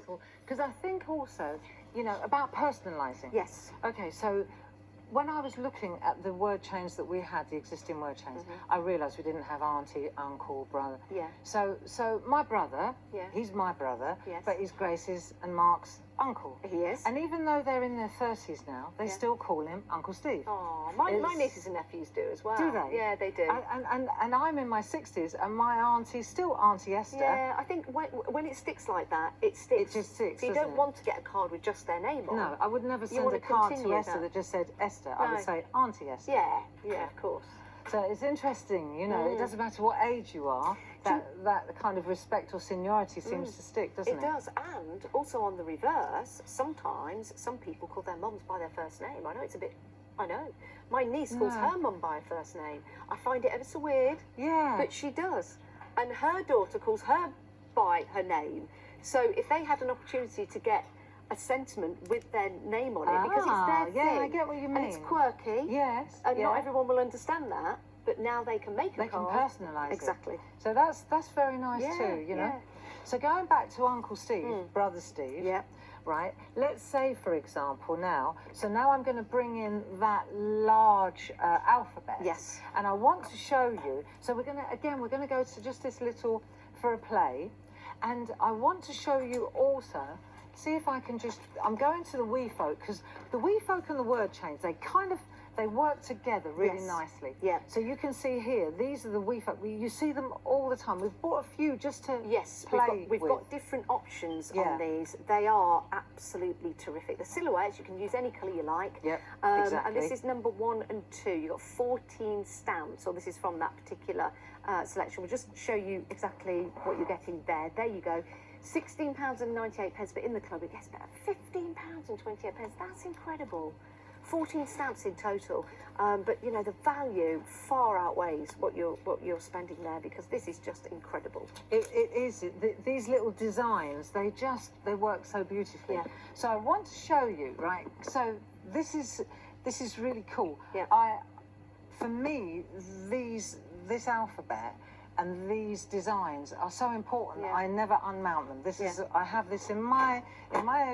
little, because I think also, you know, about personalising. Yes. Okay, so when I was looking at the word chains that we had, the existing word chains, I realised we didn't have auntie, uncle, brother. Yeah. So my brother, he's my brother, but he's Grace's and Mark's uncle. He is. And even though they're in their 30s now, they still call him Uncle Steve. Oh, my nieces and nephews do as well. Do they? Yeah, they do. And I'm in my 60s, and my auntie's still Auntie Esther. Yeah, I think when it sticks like that, it sticks. It just sticks. So you don't want to get a card with just their name on. No, I would never send a card to Esther that just said Esther. I would say Auntie Esther. Yeah, of course. So it's interesting, you know, it doesn't matter what age you are, that kind of respect or seniority seems to stick, doesn't it? It does, and also on the reverse, sometimes some people call their mums by their first name. I know it's a bit, I know. My niece calls her mum by her first name. I find it ever so weird. Yeah. But she does. And her daughter calls her by her name. So if they had an opportunity to get a sentiment with their name on it, because it's their thing. I get what you mean. And it's quirky. Yes. And not everyone will understand that, but now they can make a card. They can personalise it. Exactly. So that's very nice too, you know. So going back to Uncle Steve, Brother Steve, right, let's say, for example, now I'm going to bring in that large alphabet. Yes. And I want to show you, so we're going to go to just this little, for a play, and I want to show you also, see if I can just, I'm going to the wee folk, because the wee folk and the word chains, they work together really nicely. Yeah. So you can see here, these are the wee folk. You see them all the time. We've bought a few just to play we've got different options on these. They are absolutely terrific. The silhouettes, you can use any colour you like. Yep, exactly. And this is number 1 and 2. You've got 14 stamps, or this is from that particular selection. We'll just show you exactly what you're getting there. There you go. £16.98, but in the club it gets better. £15.28. That's incredible. 14 stamps in total, but you know the value far outweighs what you're spending there, because this is just incredible. It is. These little designs, they work so beautifully. Yeah. So I want to show you, right? So this is really cool. Yeah. For me, this alphabet and these designs are so important. I never unmount them. This is, I have this in my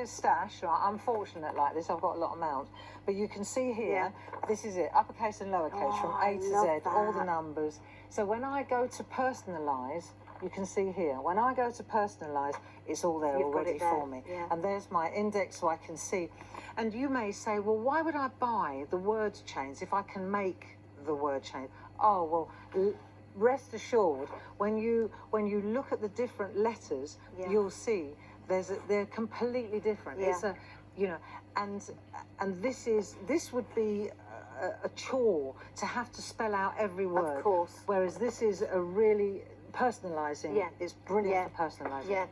stash. Right? I'm fortunate like this. I've got a lot of mounts. But you can see here, this is it, uppercase and lowercase from A to Z, all the numbers. So when I go to personalise, you can see here, when I go to personalise, it's all there already for me. Yeah. And there's my index so I can see. And you may say, well, why would I buy the word chains if I can make the word chain? Oh, well, rest assured, when you look at the different letters, you'll see they're completely different. It's a, you know, and this would be a chore to have to spell out every word. Of course. Whereas this is a really personalising. It's brilliant for personalising. Yeah.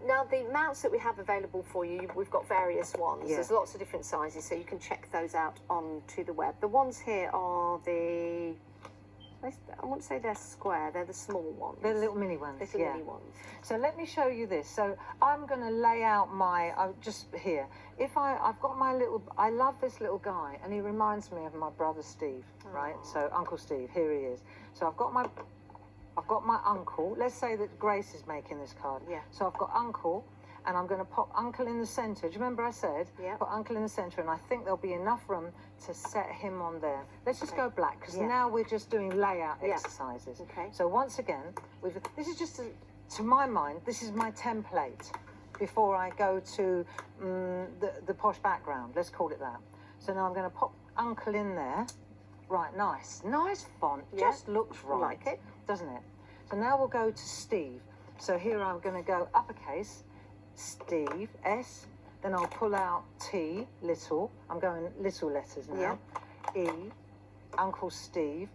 Now the mounts that we have available for you, we've got various ones. There's lots of different sizes, so you can check those out onto the web. The ones here are the, I wou't say they're square, they're the small ones. They're the little mini ones. Little mini ones. So let me show you this. So I'm going to lay out my, just here. If I've got my little, I love this little guy, and he reminds me of my brother Steve, right? So Uncle Steve, here he is. So I've got my uncle. Let's say that Grace is making this card. Yeah. So I've got uncle, and I'm going to pop uncle in the centre. Do you remember I said? Yeah. Put uncle in the centre, and I think there'll be enough room to set him on there. Let's just go black, because now we're just doing layout exercises. Okay. So once again, this is just, to my mind, this is my template before I go to the posh background. Let's call it that. So now I'm going to pop uncle in there. Right, nice font. Just looks right. Like it, doesn't it? So now we'll go to Steve. So here I'm going to go uppercase, Steve, S, then I'll pull out T, little. I'm going little letters now. E, Uncle Steve,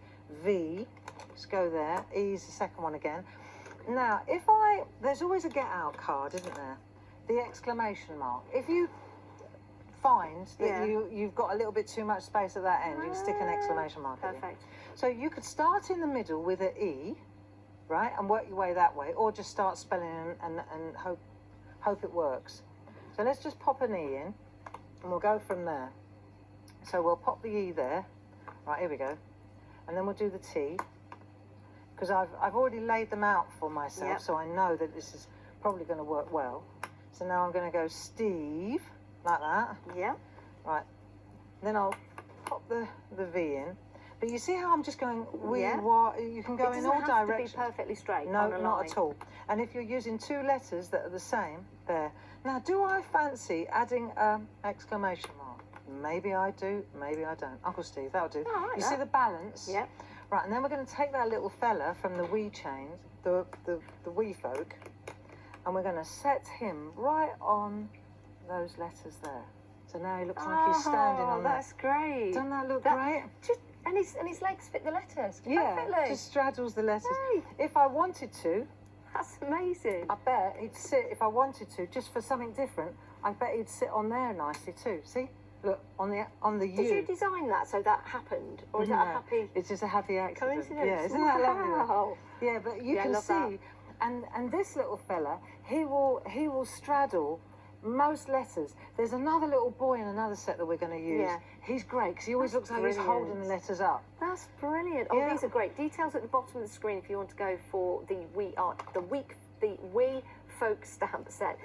V, let's go there. E is the second one again. Now, there's always a get out card, isn't there? The exclamation mark. If you find that you've got a little bit too much space at that end, you can stick an exclamation mark in. Perfect. So you could start in the middle with an E, right, and work your way that way, or just start spelling and hope it works. So let's just pop an E in, and we'll go from there. So we'll pop the E there. Right, here we go. And then we'll do the T, because I've already laid them out for myself, so I know that this is probably going to work well. So now I'm going to go Steve, like that. Yeah. Right. Then I'll pop the V in. But you see how I'm just going you can go in all directions. It doesn't have to be perfectly straight. No, on a not line. at all. And if you're using two letters that are the same, there. Now, do I fancy adding exclamation mark? Maybe I do, maybe I don't. Uncle Steve, that'll do. Oh, you see the balance? Yeah. Right, and then we're going to take that little fella from the wee chains, the wee folk, and we're going to set him right on those letters there. So now he looks like he's standing on that. That's great. Doesn't that look great? And his legs fit the letters Yeah, perfectly. just straddles the letters. Hey. If I wanted to, That's amazing. I bet he'd sit, if I wanted to, just for something different, I bet he'd sit on there nicely too. See? Look, on the U. Did you design that so that happened? Or is that a happy It's just a happy accident. coincidence? Yeah, isn't that lovely? Wow. Yeah, but you Yeah, I can love see, that. and this little fella, he will straddle most letters. There's another little boy in another set that we're going to use. Yeah. He's great because he always That's looks like he's holding brilliant. the letters up. That's brilliant. Oh, Yeah. these are great. Details at the bottom of the screen if you want to go for the We Folk stamp set.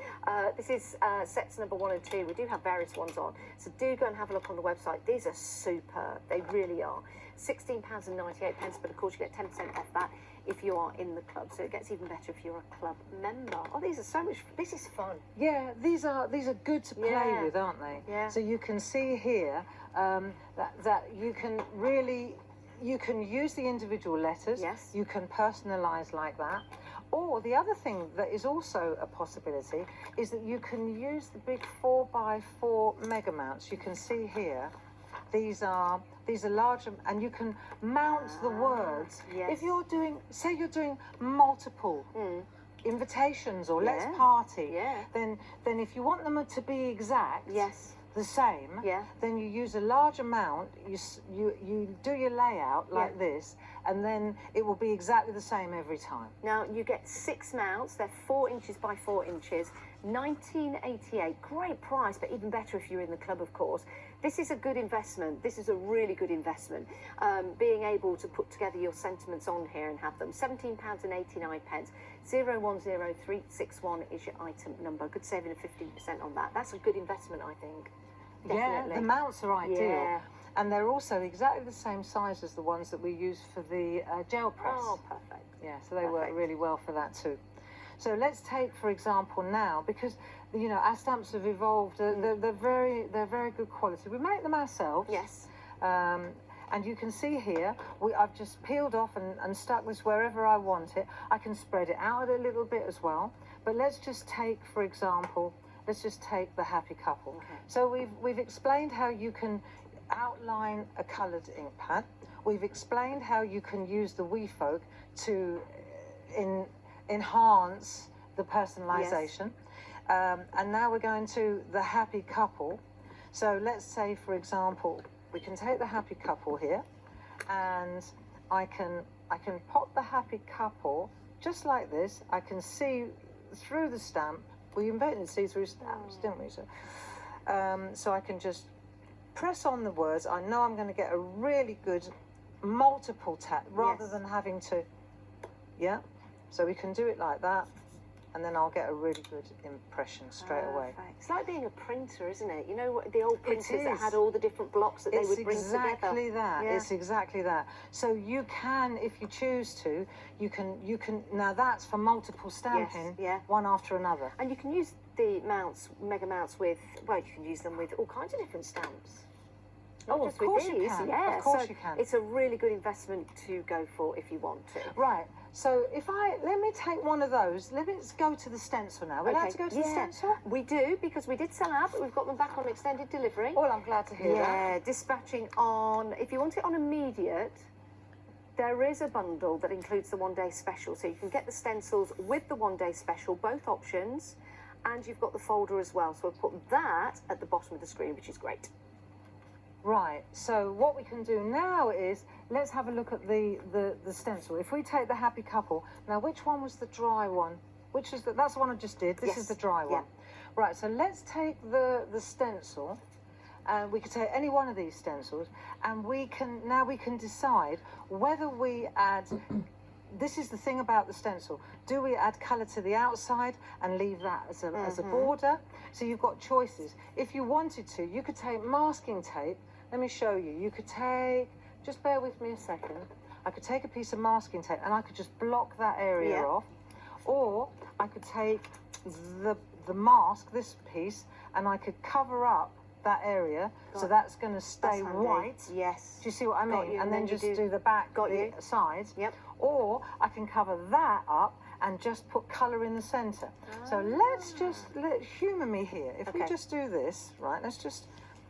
This is sets number 1 and 2. We do have various ones on, so do go and have a look on the website. These are superb. They really are. £16.98, but of course you get 10% off that if you are in the club. So it gets even better if you're a club member. Oh, these are so much. This is fun. Yeah, these are good to play with, aren't they? Yeah. So you can see here that you can really use the individual letters. Yes. You can personalise like that. Or the other thing that is also a possibility is that you can use the big 4x4 mega mounts. You can see here, these are larger, and you can mount the words. Yes. If you're say you're doing multiple invitations or let's party, then if you want them to be exact, the same, then you use a large amount, you do your layout like this, and then it will be exactly the same every time. Now you get 6 mounts. They're 4 inches by 4 inches. $19.88. Great price, but even better if you're in the club, of course. This is a good investment. This is a really good investment. Being able to put together your sentiments on here and have them. £17.89. 010361 is your item number. Good saving of 15% on that. That's a good investment, I think. Definitely. Yeah, the mounts are ideal. Yeah. And they're also exactly the same size as the ones that we use for the gel press. Oh, perfect. Yeah, so they work really well for that too. So let's take, for example, now, because our stamps have evolved. They're very good quality. We make them ourselves. Yes. And you can see here, I've just peeled off and stuck this wherever I want it. I can spread it out a little bit as well. But let's just take, for example, the happy couple. Okay. So we've explained how you can outline a coloured ink pad. We've explained how you can use the We Folk to enhance the personalisation. And now we're going to the happy couple. So let's say, for example, we can take the happy couple here, and I can pop the happy couple just like this. I can see through the stamp. We invented see-through stamps, didn't we? So I can just press on the words. I know I'm going to get a really good multiple tap rather than having to, so we can do it like that, and then I'll get a really good impression straight away. It's like being a printer, isn't it? You know, the old printers that had all the different blocks that they would bring together. It's exactly that. Yeah. It's exactly that. So you can, if you choose to, you can. Now that's for multiple stamping, one after another. And you can use the mounts, mega mounts with. Well, you can use them with all kinds of different stamps. Oh, of course you can. Yeah, of course you can. It's a really good investment to go for if you want to. Right. So let me take one of those. Let's go to the stencil now. We're allowed to go to the stencil? We do, because we did sell out, but we've got them back on extended delivery. Well, I'm glad to hear that. Yeah, dispatching on, if you want it on immediate, there is a bundle that includes the 1-day special. So you can get the stencils with the 1-day special, both options, and you've got the folder as well. So we'll put that at the bottom of the screen, which is great. Right, so what we can do now is, let's have a look at the stencil. If we take the happy couple, now which one was the dry one? That's the one I just did. This is the dry one. Right, so let's take the stencil, and we could take any one of these stencils, and we can decide whether we add this is the thing about the stencil. Do we add colour to the outside and leave that as a border? So you've got choices. If you wanted to, you could take masking tape. Let me show you. You could take, just bear with me a second. I could take a piece of masking tape and I could just block that area off. Or I could take the mask, this piece, and I could cover up that area, so that's going to stay white. Yes. Do you see what I mean? And then just do the back, the sides. Yep. Or I can cover that up and just put colour in the centre. So let's just, humour me here. If we just do this, right,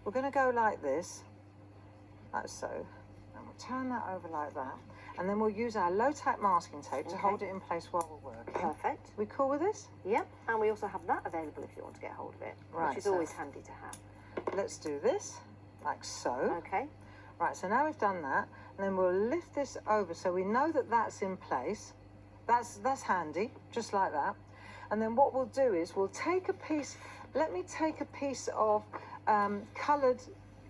we're going to go like this, like so, and we'll turn that over like that, and then we'll use our low-tack masking tape to hold it in place while we're working. Perfect. We cool with this? Yep, and we also have that available if you want to get hold of it, which is always handy to have. Let's do this, like so. Okay. Right, so now we've done that, and then we'll lift this over so we know that that's in place. That's handy, just like that. And then what we'll do is we'll take a piece, let me take a piece of coloured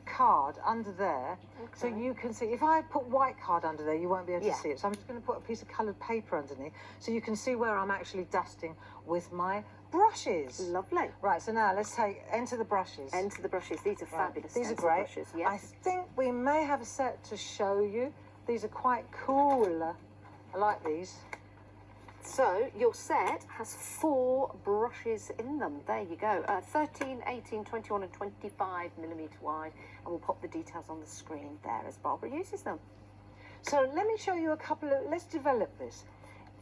card under there, so you can see. If I put white card under there, you won't be able to see it. So I'm just going to put a piece of coloured paper underneath, so you can see where I'm actually dusting with my brushes. Lovely. Right, so now let's enter the brushes. Enter the brushes. These are fabulous. These are great. Brushes, yes. I think we may have a set to show you. These are quite cool. I like these. So your set has 4 brushes in them. There you go. 13, 18, 21 and 25 millimetre wide. And we'll pop the details on the screen there as Barbara uses them. So let me show you a couple of, let's develop this.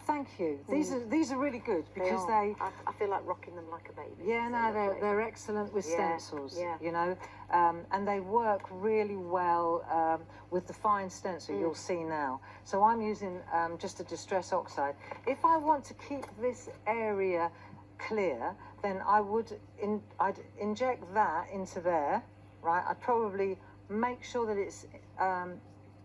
Thank you. These are really good because I feel like rocking them like a baby. Yeah, no, they're excellent with stencils. You know, and they work really well with the fine stencil you'll see now. So I'm using just a distress oxide. If I want to keep this area clear, then I'd inject that into there, right? I'd probably make sure that it's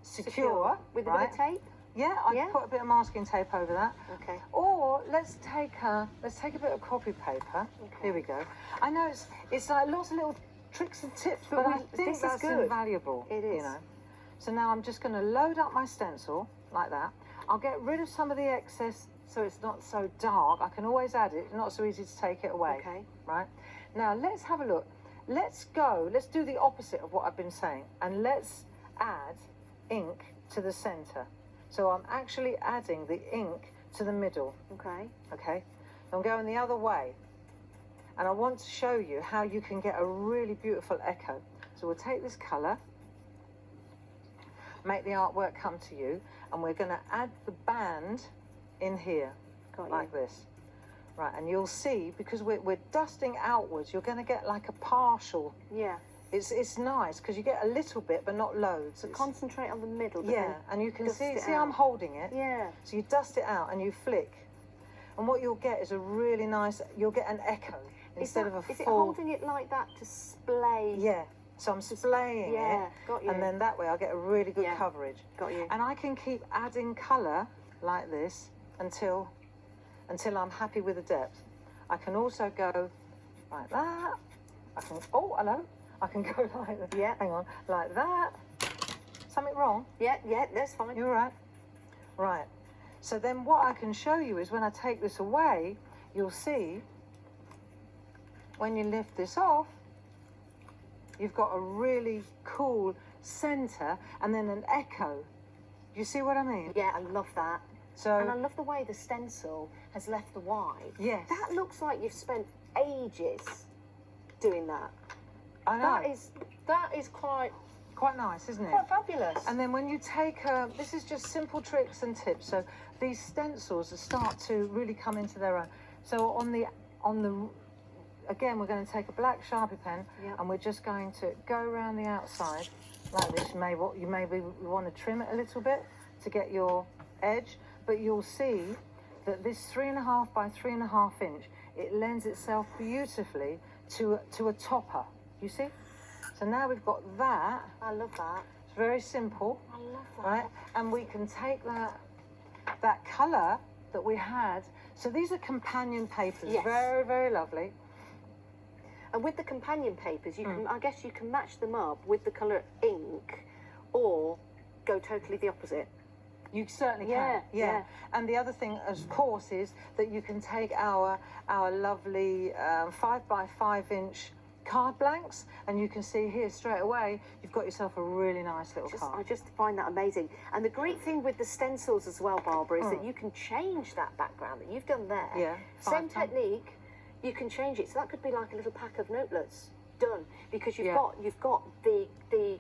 secure with a bit of tape. Yeah, I'd put a bit of masking tape over that. Okay. Or let's take a bit of copy paper. Okay. Here we go. I know it's like lots of little tricks and tips, but I think that's invaluable. It is. You know. So now I'm just going to load up my stencil like that. I'll get rid of some of the excess so it's not so dark. I can always add it. It's not so easy to take it away. Okay. Right. Now let's have a look. Let's do the opposite of what I've been saying, and let's add ink to the centre. So I'm actually adding the ink to the middle. Okay. Okay. I'm going the other way. And I want to show you how you can get a really beautiful echo. So we'll take this colour, make the artwork come to you, and we're going to add the band in here, like this. Right, and you'll see, because we're dusting outwards, you're going to get like a partial. Yeah. It's nice because you get a little bit but not loads. So concentrate on the middle. And you can see I'm holding it. Yeah. So you dust it out and you flick. And what you'll get is a really nice, you'll get an echo instead of a full. Is it holding it like that to splay? Yeah. So I'm splaying it. Got you. And then that way I'll get a really good coverage. Got you. And I can keep adding colour like this until I'm happy with the depth. I can also go like that. I can go like that. Yeah. Hang on. Like that. Something wrong? Yeah, that's fine. You're right. Right. So then what I can show you is when I take this away, you'll see when you lift this off, you've got a really cool centre and then an echo. You see what I mean? Yeah, I love that. So, and I love the way the stencil has left the white. Yes. That looks like you've spent ages doing that. I know. That is quite nice, isn't it? Quite fabulous. And then when you take, this is just simple tricks and tips. So these stencils start to really come into their own. So on the, again, we're going to take a black Sharpie pen and we're just going to go around the outside like this. You maybe want to trim it a little bit to get your edge, but you'll see that this 3.5 by 3.5 inch, it lends itself beautifully to a topper. You see? So now we've got that. I love that. It's very simple. I love that. Right? And we can take that colour that we had. So these are companion papers. Yes. Very, very lovely. And with the companion papers, you can, I guess you can match them up with the colour ink or go totally the opposite. You certainly Yeah, can. Yeah. And the other thing, of course, is that you can take our lovely 5x5 inch card blanks, and you can see here straight away you've got yourself a really nice little card. I just find that amazing. And the great thing with the stencils as well, Barbara, is that you can change that background that you've done there. Yeah. Same technique, you can change it. So that could be like a little pack of notelets done, because you've got the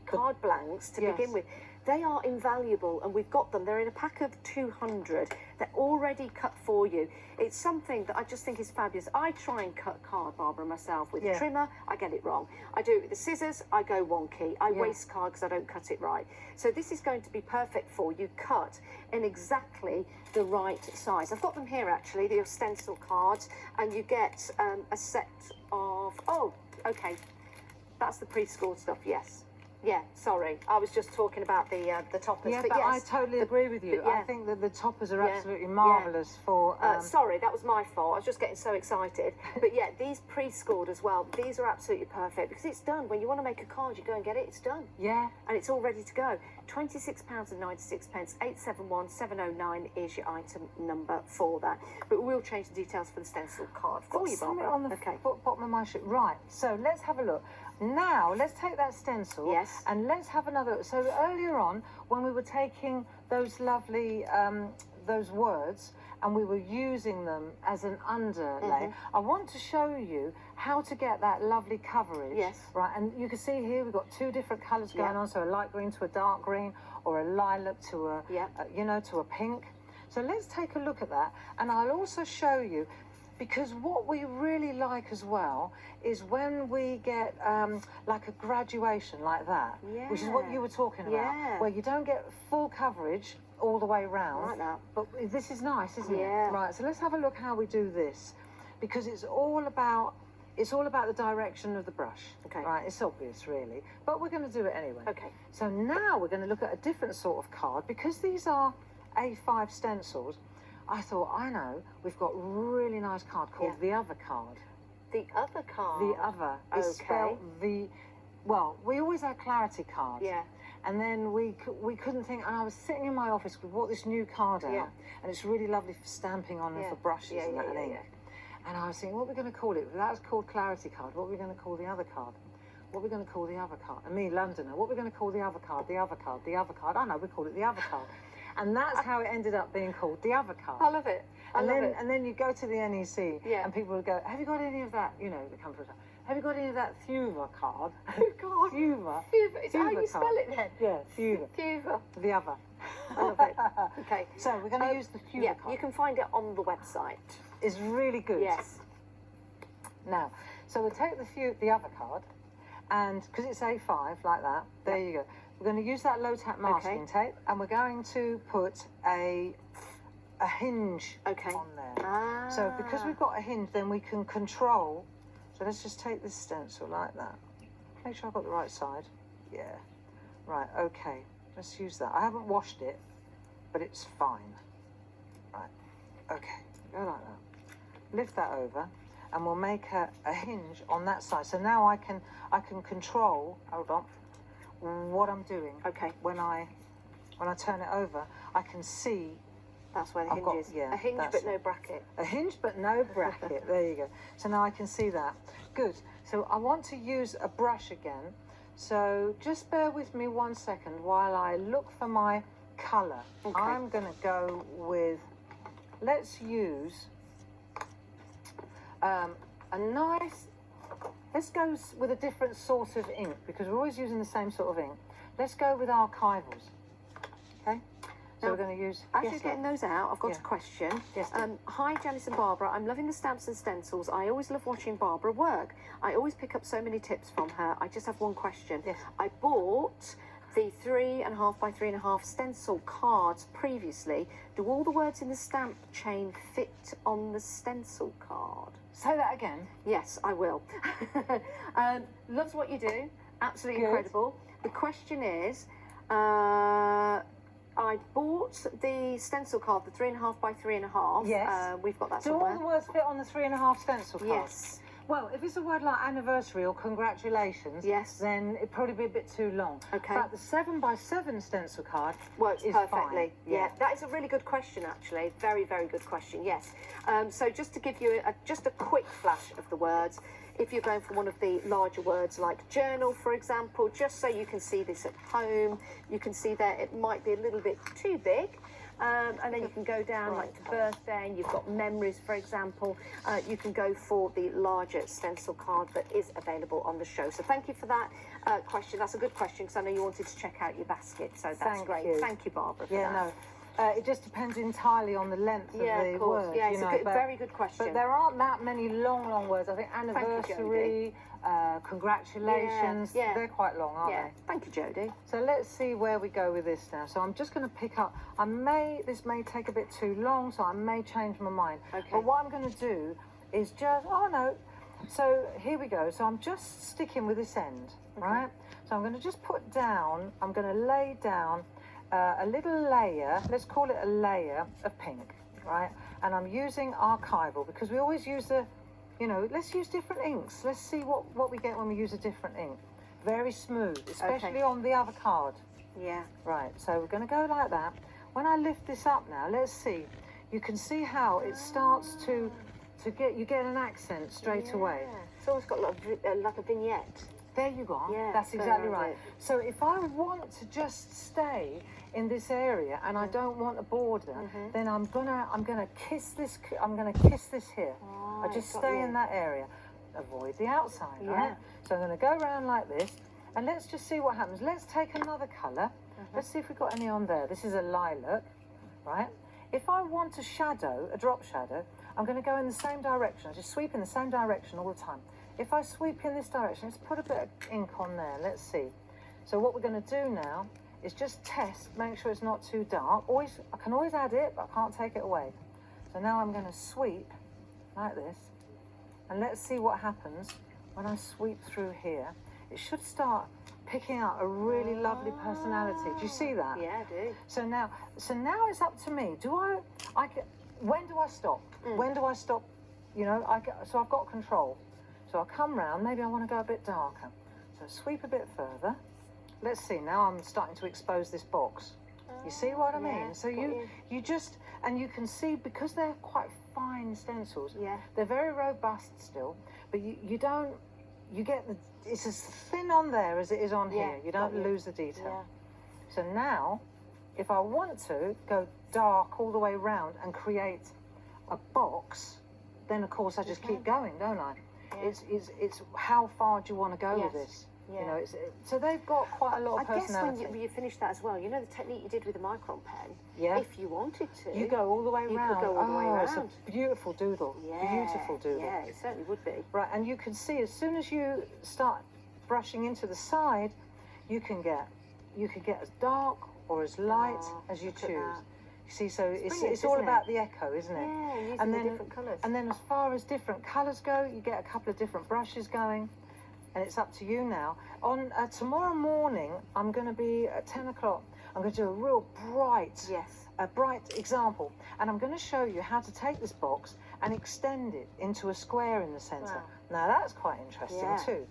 card blanks to begin with. They are invaluable, and we've got them. They're in a pack of 200. They're already cut for you. It's something that I just think is fabulous. I try and cut card, Barbara, myself with a trimmer. I get it wrong. I do it with the scissors. I go wonky. I waste card because I don't cut it right. So this is going to be perfect for you, cut in exactly the right size. I've got them here, actually, the stencil cards, and you get a set of... Oh, okay. That's the pre-scored stuff, yes. Yeah, sorry. I was just talking about the toppers. Yeah, but yes, I totally agree with you. I think that the toppers are absolutely marvellous for... sorry, that was my fault. I was just getting so excited. But yeah, these pre-scored as well, these are absolutely perfect because it's done. When you want to make a card, you go and get it, it's done. Yeah. And it's all ready to go. £26.96, 871-709 is your item number for that. But we'll change the details for the stencil card for you, Barbara. On the bottom of my sheet. Right, so let's have a look. Now, let's take that stencil and let's have another. So earlier on, when we were taking those lovely, those words, and we were using them as an underlay, I want to show you how to get that lovely coverage. Yes. Right, and you can see here we've got two different colours going on, so a light green to a dark green, or a lilac to a, you know, to a pink. So let's take a look at that, and I'll also show you, because what we really like as well is when we get like a graduation like that, which is what you were talking about, where you don't get full coverage all the way round. Like that. But this is nice, isn't it? Right, so let's have a look how we do this, because it's all about the direction of the brush. Okay. Right, it's obvious really, but we're going to do it anyway. Okay. So now we're going to look at a different sort of card, because these are A5 stencils. I thought, I know, we've got a really nice card called the other card. The other card? The other is spelled the... Well, we always had clarity cards. Yeah. And then we couldn't think, and I was sitting in my office, we brought this new card out, and it's really lovely for stamping on and for brushes and that and ink. And I was thinking, what are we going to call it? That's called clarity card. What are we going to call the other card? What are we going to call the other card? And me, Londoner, what are we going to call the other card? The other card, the other card. I know, we call it the other card. And that's how it ended up being called, the other card. I love it. And then you go to the NEC, and people would go, have you got any of that, you know, the comfort, have you got any of that Thuva card? Oh, God. Thuva. Is that how you spell it then? Yeah, Thuva. Thuva. The other. I love it. Okay. So we're going to use the Thuva card. You can find it on the website. It's really good. Yes. Now, so we'll take the other card, and because it's A5 like that, there you go. We're going to use that low tack masking tape, and we're going to put a hinge on there. So because we've got a hinge, then we can control. So let's just take this stencil like that. Make sure I've got the right side. Yeah. Right, okay. Let's use that. I haven't washed it, but it's fine. Right. Okay. Go like that. Lift that over, and we'll make a hinge on that side. So now I can control, hold on, what I'm doing. Okay. When I turn it over, I can see. That's where the hinge is. A hinge but no bracket. A hinge but no bracket. There you go. So now I can see that. Good. So I want to use a brush again. So just bear with me 1 second while I look for my colour. Okay. I'm going to go with, let's use a nice, let's go with a different sort of ink, because we're always using the same sort of ink. Let's go with archivals. Okay? So we're going to use... As you're getting those out, I've got a question. Yes, hi, Janice and Barbara. I'm loving the stamps and stencils. I always love watching Barbara work. I always pick up so many tips from her. I just have one question. Yes. I bought the 3.5 by 3.5 stencil cards previously. Do all the words in the stamp chain fit on the stencil card? Say that again. Yes, I will. Loves what you do. Absolutely incredible. The question is... I bought the stencil card, the 3.5 by 3.5. Yes. We've got that Do somewhere. all the words fit on the 3.5 stencil card? Yes. Well, if it's a word like anniversary or congratulations, Yes. then it'd probably be a bit too long. Okay. But the 7x7 stencil card works is perfectly. fine. Yeah, that is a really good question, actually. Very, very good question. Yes. So just to give you just a quick flash of the words, if you're going for one of the larger words like journal, for example, just so you can see this at home, you can see that it might be a little bit too big. And then you can go down like to birthday, and you've got memories, for example. You can go for the larger stencil card that is available on the show. So thank you for that question. That's a good question, because I know you wanted to check out your basket. So that's great. Thank you, Barbara, for that. No. It just depends entirely on the length of the word. Yeah, it's a very good question. But there aren't that many long words. I think anniversary, congratulations, they're quite long, aren't they? Thank you, Jodie. So let's see where we go with this now. So I'm just going to pick up, this may take a bit too long, so I may change my mind. Okay. But what I'm going to do is just, so here we go. So I'm just sticking with this end, right? So I'm going to just put down, I'm going to lay down a little layer, let's call it a layer of pink, right? And I'm using archival, because we always use let's use different inks. Let's see what we get when we use a different ink. Very smooth, especially on the other card. Yeah. Right, so we're going to go like that. When I lift this up now, let's see. You can see how it starts to you get an accent straight away. It's almost got like a vignette. There you go. Yeah, that's exactly right. So if I want to just stay in this area and I don't want a border, then I'm gonna kiss this. I'm gonna kiss this here. I just stay in that area. Avoid the outside, right? So I'm gonna go around like this, and let's just see what happens. Let's take another colour. Let's see if we've got any on there. This is a lilac, right? If I want a shadow, a drop shadow, I'm going to go in the same direction. I just sweep in the same direction all the time. If I sweep in this direction, let's put a bit of ink on there. Let's see. So what we're going to do now is just test, make sure it's not too dark. I can always add it, but I can't take it away. So now I'm going to sweep like this, and let's see what happens when I sweep through here. It should start picking out a really lovely personality. Do you see that? Yeah, I do. So now it's up to me. When do I stop? When do I stop? So I've got control. So I'll come round, maybe I want to go a bit darker. So sweep a bit further. Let's see, now I'm starting to expose this box. You see what I mean? So you just, and you can see, because they're quite fine stencils, they're very robust still, but you don't, it's as thin on there as it is on here. You don't lose the detail. So now, if I want to go dark all the way around and create a box, then of course I just keep going, don't I? It's how far do you want to go with this? So they've got quite a lot of personality. I guess when you finish that as well, you know the technique you did with the micron pen? If you wanted to. You go all the way around. You could go all the way around. It's a beautiful doodle. Beautiful doodle. Yeah, it certainly would be. Right, and you can see as soon as you start brushing into the side, you can get as dark or as light as you choose. You see, so it's all about the echo, isn't it? Yeah, using the different colours. And then as far as different colours go, you get a couple of different brushes going. And it's up to you now. On tomorrow morning, I'm going to be at 10 o'clock. I'm going to do a real bright, bright example. And I'm going to show you how to take this box and extend it into a square in the centre. Wow. Now, that's quite interesting too.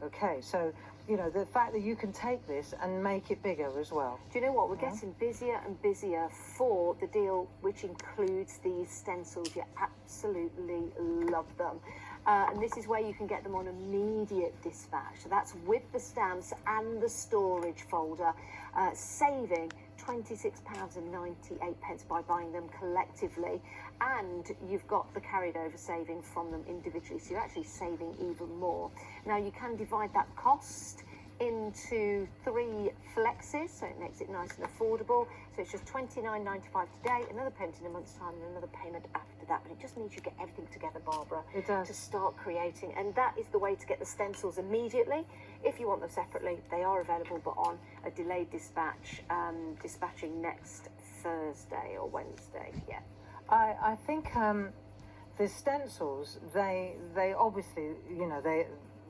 Okay, so, the fact that you can take this and make it bigger as well. Do you know what? We're getting busier and busier for the deal, which includes these stencils. You absolutely love them. And this is where you can get them on immediate dispatch. So that's with the stamps and the storage folder, saving £26.98 by buying them collectively. And you've got the carried over saving from them individually. So you're actually saving even more. Now you can divide that cost into 3 flexes, so it makes it nice and affordable. So it's just £29.95 today, another payment in a month's time, and another payment after that. But it just means you get everything together, Barbara, to start creating. And that is the way to get the stencils immediately. If you want them separately, they are available, but on a delayed dispatch, dispatching next Thursday or Wednesday. Yeah. I think the stencils, they obviously,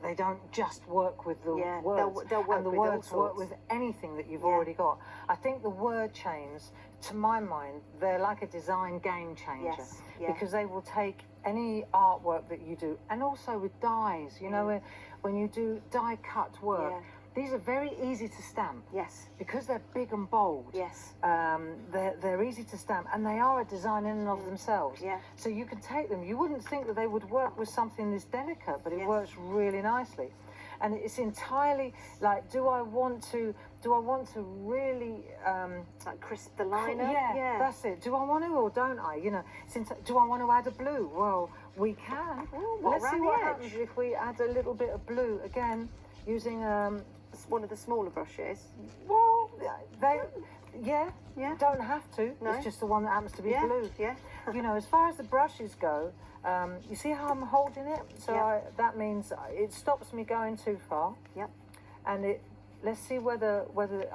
they don't just work with the words. They'll work and the with words work with anything that you've already got. I think the word chains, to my mind, they're like a design game changer, because they will take any artwork that you do, and also with dies, you know, when you do die cut work, these are very easy to stamp. Yes. Because they're big and bold. Yes. They're easy to stamp, and they are a design in and of themselves. Yeah. So you can take them. You wouldn't think that they would work with something this delicate, but it works really nicely. And it's entirely like, do I want to really like crisp the liner? Yeah, that's it. Do I want to or don't I? You know, do I want to add a blue? Well, we can. Ooh, Let's see what edge? happens if we add a little bit of blue again, using one of the smaller brushes. Well, they don't have to. No. It's just the one that happens to be blue. Yeah. You know, as far as the brushes go, you see how I'm holding it? So that means it stops me going too far. Yep. And let's see whether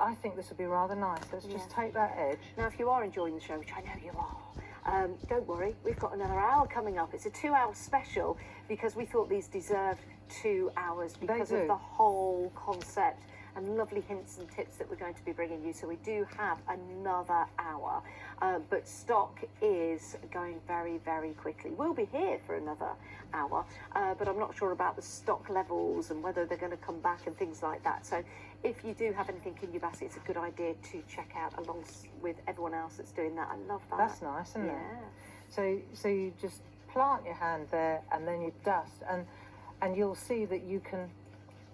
I think this would be rather nice. Let's just take that edge. Now, if you are enjoying the show, which I know you are, don't worry, we've got another hour coming up. It's a 2-hour special because we thought these deserved 2 hours because of the whole concept and lovely hints and tips that we're going to be bringing you. So we do have another hour, but stock is going very, very quickly. We'll be here for another hour, but I'm not sure about the stock levels and whether they're going to come back and things like that. So if you do have anything in your basket, it's a good idea to check out along with everyone else that's doing that. I love that. That's nice, isn't it? So you just plant your hand there and then you dust, and you'll see that you can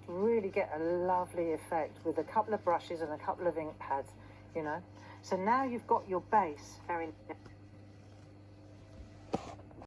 really get a lovely effect with a couple of brushes and a couple of ink pads, you know. So now you've got your base. Very